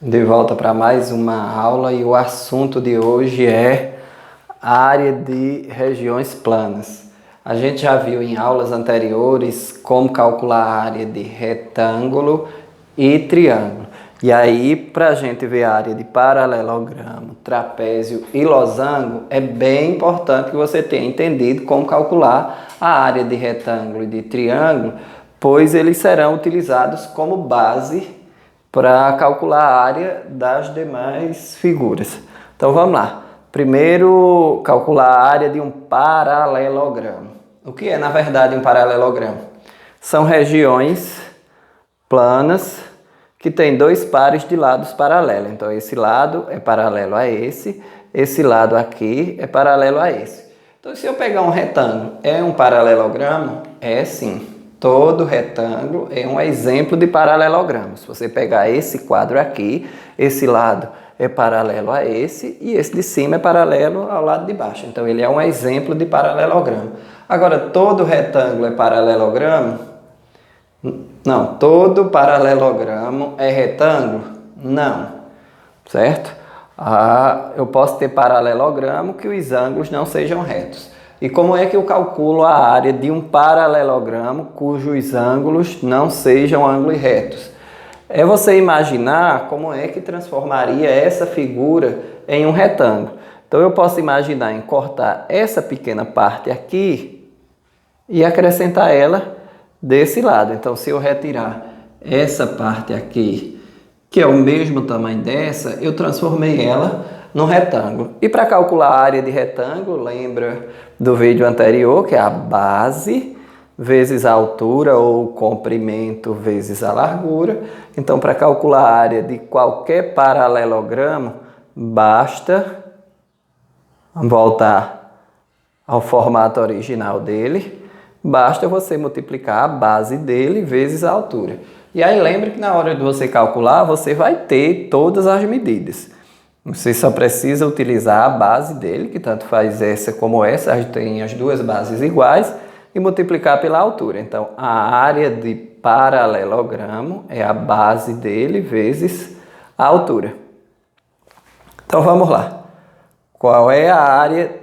De volta para mais uma aula e o assunto de hoje é área de regiões planas. A gente já viu em aulas anteriores como calcular a área de retângulo e triângulo. E aí, para a gente ver a área de paralelogramo, trapézio e losango, é bem importante que você tenha entendido como calcular a área de retângulo e de triângulo, pois eles serão utilizados como base para calcular a área das demais figuras. Então vamos lá. Primeiro, calcular a área de um paralelogramo. O que é, na verdade, um paralelogramo? São regiões planas que têm dois pares de lados paralelos. Então esse lado é paralelo a esse lado aqui é paralelo a esse. Então se eu pegar um retângulo, é um paralelogramo? É sim. Todo retângulo é um exemplo de paralelogramo. Se você pegar esse quadro aqui, esse lado é paralelo a esse e esse de cima é paralelo ao lado de baixo. Então ele é um exemplo de paralelogramo. Agora, todo retângulo é paralelogramo? Não. Todo paralelogramo é retângulo? Não. Certo? Eu posso ter paralelogramo que os ângulos não sejam retos. E como é que eu calculo a área de um paralelogramo cujos ângulos não sejam ângulos retos? É você imaginar como é que transformaria essa figura em um retângulo. Então eu posso imaginar em cortar essa pequena parte aqui e acrescentar ela desse lado. Então se eu retirar essa parte aqui, que é o mesmo tamanho dessa, eu transformei ela num retângulo. E para calcular a área de retângulo, lembra do vídeo anterior, que é a base vezes a altura ou o comprimento vezes a largura. Então, para calcular a área de qualquer paralelogramo, basta voltar ao formato original dele, basta você multiplicar a base dele vezes a altura. E aí lembre que na hora de você calcular, você vai ter todas as medidas. Você só precisa utilizar a base dele, que tanto faz essa como essa, a gente tem as duas bases iguais, e multiplicar pela altura. Então, a área de paralelogramo é a base dele vezes a altura. Então, vamos lá. Qual é a área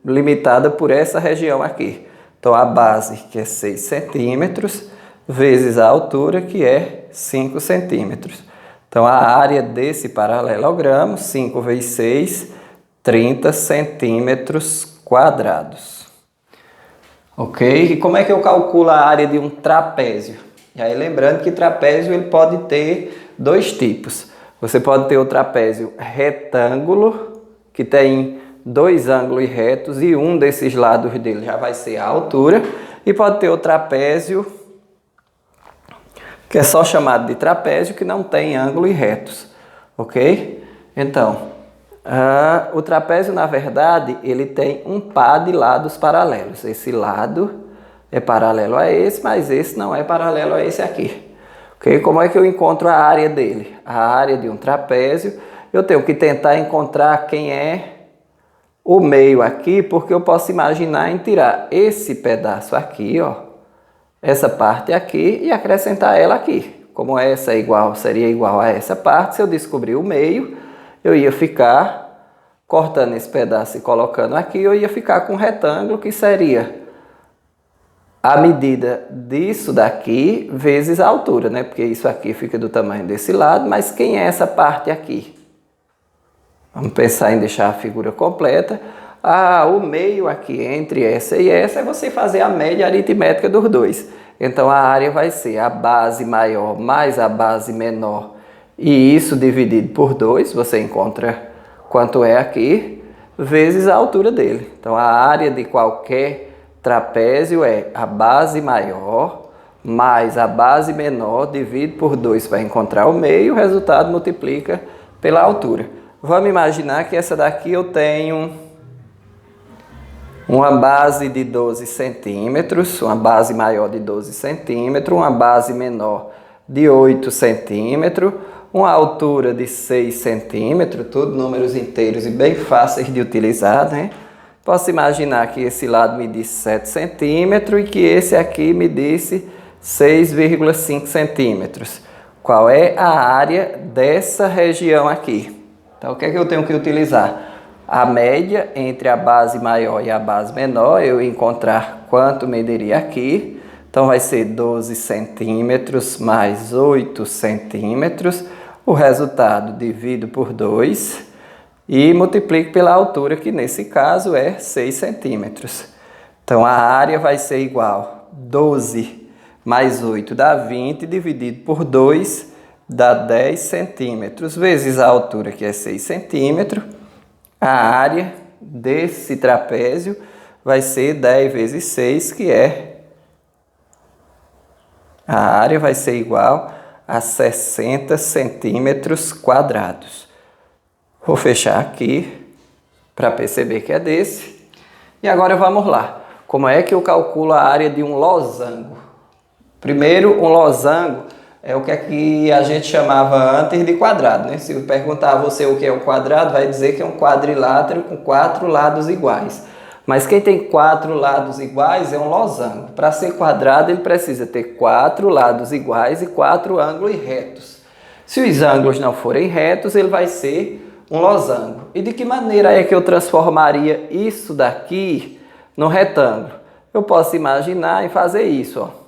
limitada por essa região aqui? Então, a base, que é 6 centímetros, vezes a altura, que é 5 centímetros. Então, a área desse paralelogramo, 5 vezes 6, 30 centímetros quadrados. Ok? E como é que eu calculo a área de um trapézio? E aí, lembrando que trapézio ele pode ter dois tipos. Você pode ter o trapézio retângulo, que tem dois ângulos retos e um desses lados dele já vai ser a altura. E pode ter o trapézio que é só chamado de trapézio, que não tem ângulos retos, ok? Então, o trapézio, na verdade, ele tem um par de lados paralelos. Esse lado é paralelo a esse, mas esse não é paralelo a esse aqui, ok? Como é que eu encontro a área dele? A área de um trapézio, eu tenho que tentar encontrar quem é o meio aqui, porque eu posso imaginar em tirar esse pedaço aqui, ó, essa parte aqui e acrescentar ela aqui. Como essa é seria igual a essa parte, se eu descobrir o meio, eu ia ficar cortando esse pedaço e colocando aqui, eu ia ficar com um retângulo que seria a medida disso daqui vezes a altura, né? Porque isso aqui fica do tamanho desse lado, mas quem é essa parte aqui? Vamos pensar em deixar a figura completa. O meio aqui entre essa e essa é você fazer a média aritmética dos dois. Então, a área vai ser a base maior mais a base menor. E isso dividido por 2, você encontra quanto é aqui, vezes a altura dele. Então, a área de qualquer trapézio é a base maior mais a base menor, dividido por 2 para encontrar o meio, o resultado multiplica pela altura. Vamos imaginar que essa daqui eu tenho uma base de 12 centímetros, uma base maior de 12 centímetros, uma base menor de 8 centímetros, uma altura de 6 centímetros, tudo números inteiros e bem fáceis de utilizar, né? Posso imaginar que esse lado medisse 7 centímetros e que esse aqui medisse 6,5 centímetros. qual é a área dessa região aqui. Então, o que é que eu tenho que utilizar? A média entre a base maior e a base menor, eu encontrar quanto mediria aqui. Então, vai ser 12 centímetros mais 8 centímetros. O resultado divido por 2 e multiplico pela altura, que nesse caso é 6 centímetros. Então, a área vai ser igual a 12 mais 8 dá 20, dividido por 2 dá 10 centímetros, vezes a altura, que é 6 centímetros. A área desse trapézio vai ser 10 vezes 6, que é... A área vai ser igual a 60 centímetros quadrados. Vou fechar aqui para perceber que é desse. E agora vamos lá. Como é que eu calculo a área de um losango? Primeiro, um losango é o que a gente chamava antes de quadrado, né? Se eu perguntar a você o que é um quadrado, vai dizer que é um quadrilátero com 4 lados iguais. Mas quem tem 4 lados iguais é um losango. Para ser quadrado, ele precisa ter 4 lados iguais e 4 ângulos retos. Se os ângulos não forem retos, ele vai ser um losango. E de que maneira é que eu transformaria isso daqui no retângulo? Eu posso imaginar e fazer isso, ó.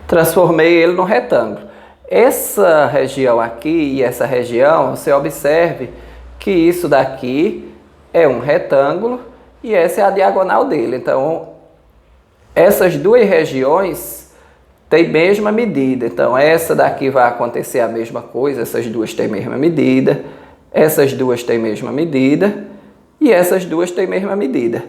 Transformei ele no retângulo. Essa região aqui e essa região, você observe que isso daqui é um retângulo e essa é a diagonal dele. Então, essas duas regiões têm a mesma medida. Então, essa daqui vai acontecer a mesma coisa, essas duas têm a mesma medida, essas duas têm a mesma medida e essas duas têm a mesma medida.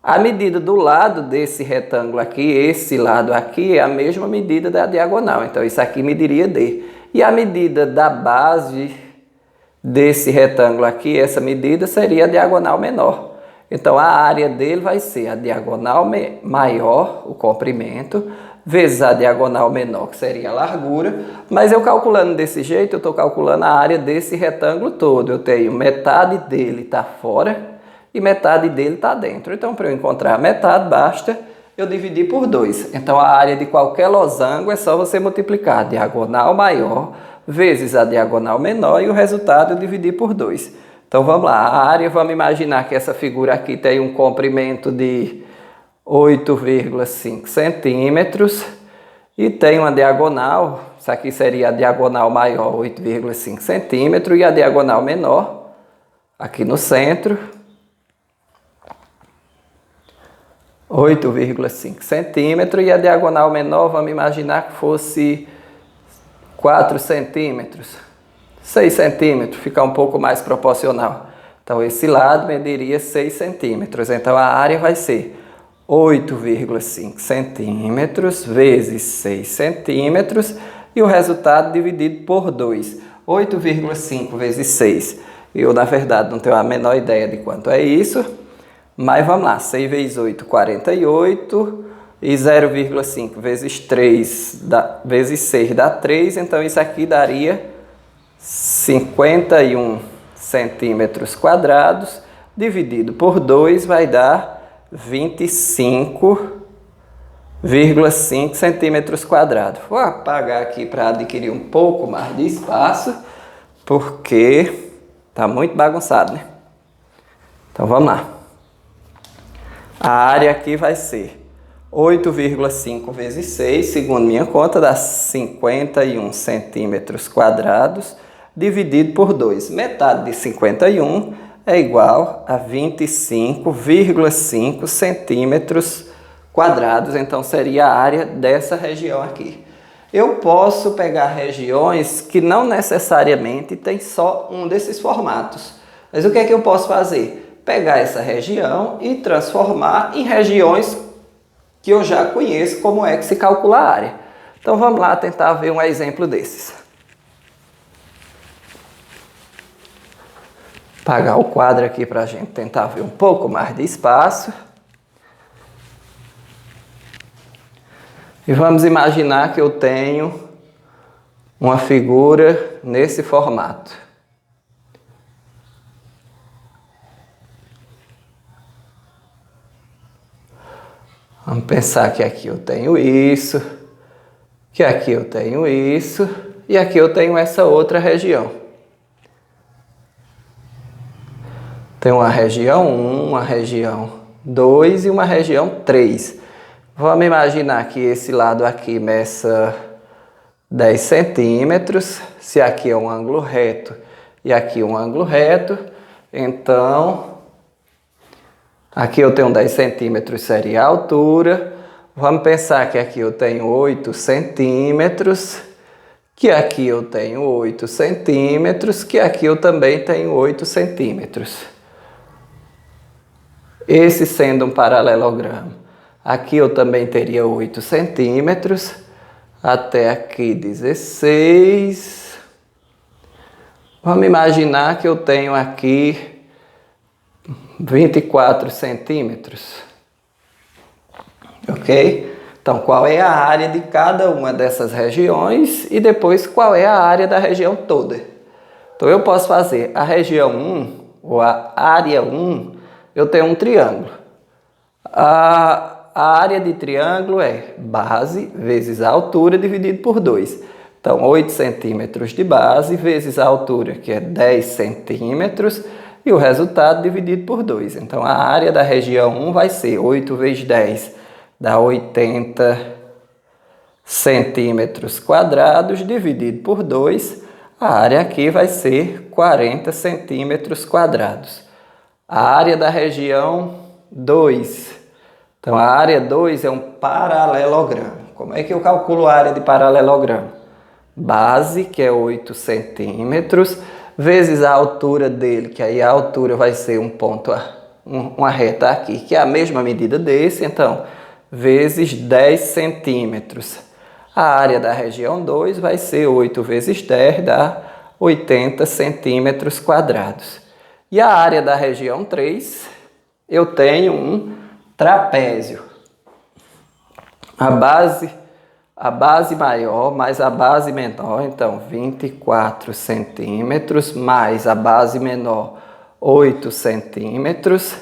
A medida do lado desse retângulo aqui, esse lado aqui, é a mesma medida da diagonal. Então, isso aqui mediria D. E a medida da base desse retângulo aqui, essa medida seria a diagonal menor. Então, a área dele vai ser a diagonal maior, o comprimento, vezes a diagonal menor, que seria a largura. Mas eu calculando desse jeito, eu estou calculando a área desse retângulo todo. Eu tenho metade dele está fora e metade dele está dentro. Então, para eu encontrar a metade, basta eu dividir por 2. Então, a área de qualquer losango é só você multiplicar a diagonal maior vezes a diagonal menor e o resultado eu dividir por 2. Então, vamos lá. A área, vamos imaginar que essa figura aqui tem um comprimento de 8,5 centímetros e tem uma diagonal, isso aqui seria a diagonal maior, 8,5 centímetros, e a diagonal menor, aqui no centro, 8,5 centímetros, e a diagonal menor, vamos imaginar que fosse 4 centímetros, 6 centímetros, ficar um pouco mais proporcional. Então, esse lado mediria 6 centímetros. Então, a área vai ser 8,5 centímetros vezes 6 centímetros e o resultado dividido por 2. 8,5 vezes 6. Eu, na verdade, não tenho a menor ideia de quanto é isso. Mas vamos lá, 6 vezes 8, 48, e 0,5 vezes 3 vezes 6 dá 3, então isso aqui daria 51 centímetros quadrados, dividido por 2 vai dar 25,5 centímetros quadrados. Vou apagar aqui para adquirir um pouco mais de espaço, porque está muito bagunçado, né? Então vamos lá. A área aqui vai ser 8,5 vezes 6, segundo minha conta, dá 51 centímetros quadrados, dividido por 2. Metade de 51 é igual a 25,5 centímetros quadrados, então seria a área dessa região aqui. Eu posso pegar regiões que não necessariamente tem só um desses formatos. Mas o que é que eu posso fazer? Pegar essa região e transformar em regiões que eu já conheço como é que se calcula a área. Então vamos lá tentar ver um exemplo desses. Apagar o quadro aqui para a gente tentar ver um pouco mais de espaço. E vamos imaginar que eu tenho uma figura nesse formato. Vamos pensar que aqui eu tenho isso, que aqui eu tenho isso, e aqui eu tenho essa outra região. Tem uma região 1, uma região 2 e uma região 3. Vamos imaginar que esse lado aqui meça 10 centímetros. Se aqui é um ângulo reto e aqui um ângulo reto, então aqui eu tenho 10 centímetros, seria a altura. Vamos pensar que aqui eu tenho 8 centímetros, que aqui eu tenho 8 centímetros, que aqui eu também tenho 8 centímetros. Esse sendo um paralelogramo. Aqui eu também teria 8 centímetros, até aqui 16. Vamos imaginar que eu tenho aqui 24 centímetros. Ok? Então, qual é a área de cada uma dessas regiões e depois qual é a área da região toda. Então, eu posso fazer a região 1, ou a área 1, eu tenho um triângulo. A área de triângulo é base vezes a altura dividido por 2. Então, 8 centímetros de base vezes a altura, que é 10 centímetros, e o resultado dividido por 2. Então, a área da região 1 vai ser 8 vezes 10, dá 80 centímetros quadrados, dividido por 2. A área aqui vai ser 40 centímetros quadrados. A área da região 2. Então, a área 2 é um paralelogramo. Como é que eu calculo a área de paralelogramo? Base, que é 8 centímetros, vezes a altura dele, que aí a altura vai ser um ponto, uma reta aqui, que é a mesma medida desse, então, vezes 10 centímetros. A área da região 2 vai ser 8 vezes 10, dá 80 centímetros quadrados. E a área da região 3, eu tenho um trapézio. A base maior mais a base menor, então 24 centímetros, mais a base menor 8 centímetros.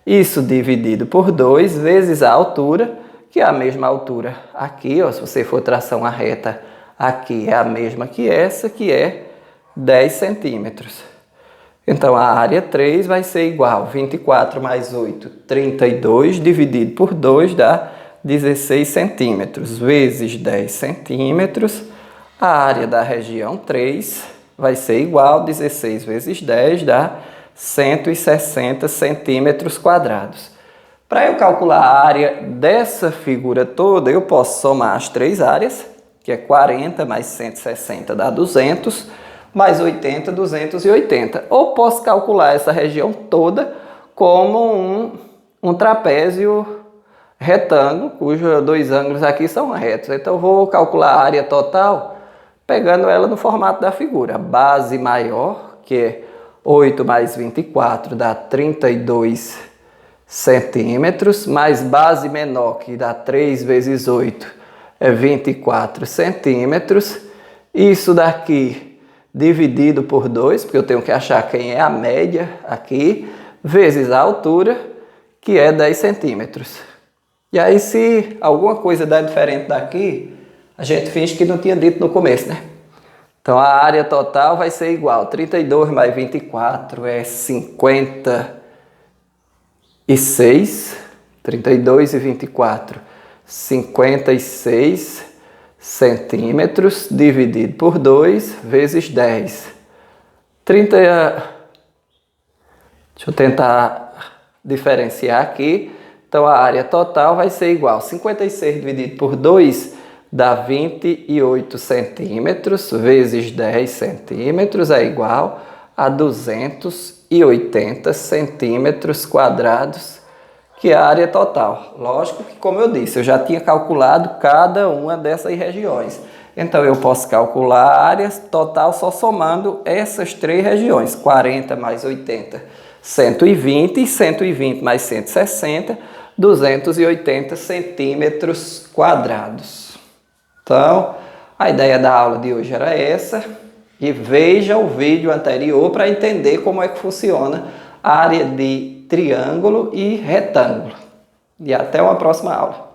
Isso dividido por 2 vezes a altura, que é a mesma altura aqui, ó, se você for traçar uma reta aqui, é a mesma que essa, que é 10 centímetros. Então, a área 3 vai ser igual 24 mais 8, 32, dividido por 2 dá 16 centímetros, vezes 10 centímetros. A área da região 3 vai ser igual 16 vezes 10 dá 160 centímetros quadrados. Para eu calcular a área dessa figura toda, eu posso somar as três áreas, que é 40 mais 160 dá 200, mais 80, 280. Ou posso calcular essa região toda como um trapézio retângulo, cujos dois ângulos aqui são retos. Então, eu vou calcular a área total pegando ela no formato da figura. Base maior, que é 8 mais 24 dá 32 centímetros, mais base menor, que dá 3 vezes 8, é 24 centímetros. Isso daqui dividido por 2, porque eu tenho que achar quem é a média aqui, vezes a altura, que é 10 centímetros. E aí, se alguma coisa dá diferente daqui, a gente finge que não tinha dito no começo, né? Então, a área total vai ser igual. 32 mais 24 é 56. 32 e 24, 56 centímetros, dividido por 2, vezes 10. Deixa eu tentar diferenciar aqui. Então, a área total vai ser igual. 56 dividido por 2 dá 28 centímetros, vezes 10 centímetros é igual a 280 centímetros quadrados, que é a área total. Lógico que, como eu disse, eu já tinha calculado cada uma dessas regiões. Então, eu posso calcular a área total só somando essas três regiões. 40 mais 80, 120, e 120 mais 160, 280 centímetros quadrados. Então, a ideia da aula de hoje era essa. E veja o vídeo anterior para entender como é que funciona a área de triângulo e retângulo. E até uma próxima aula.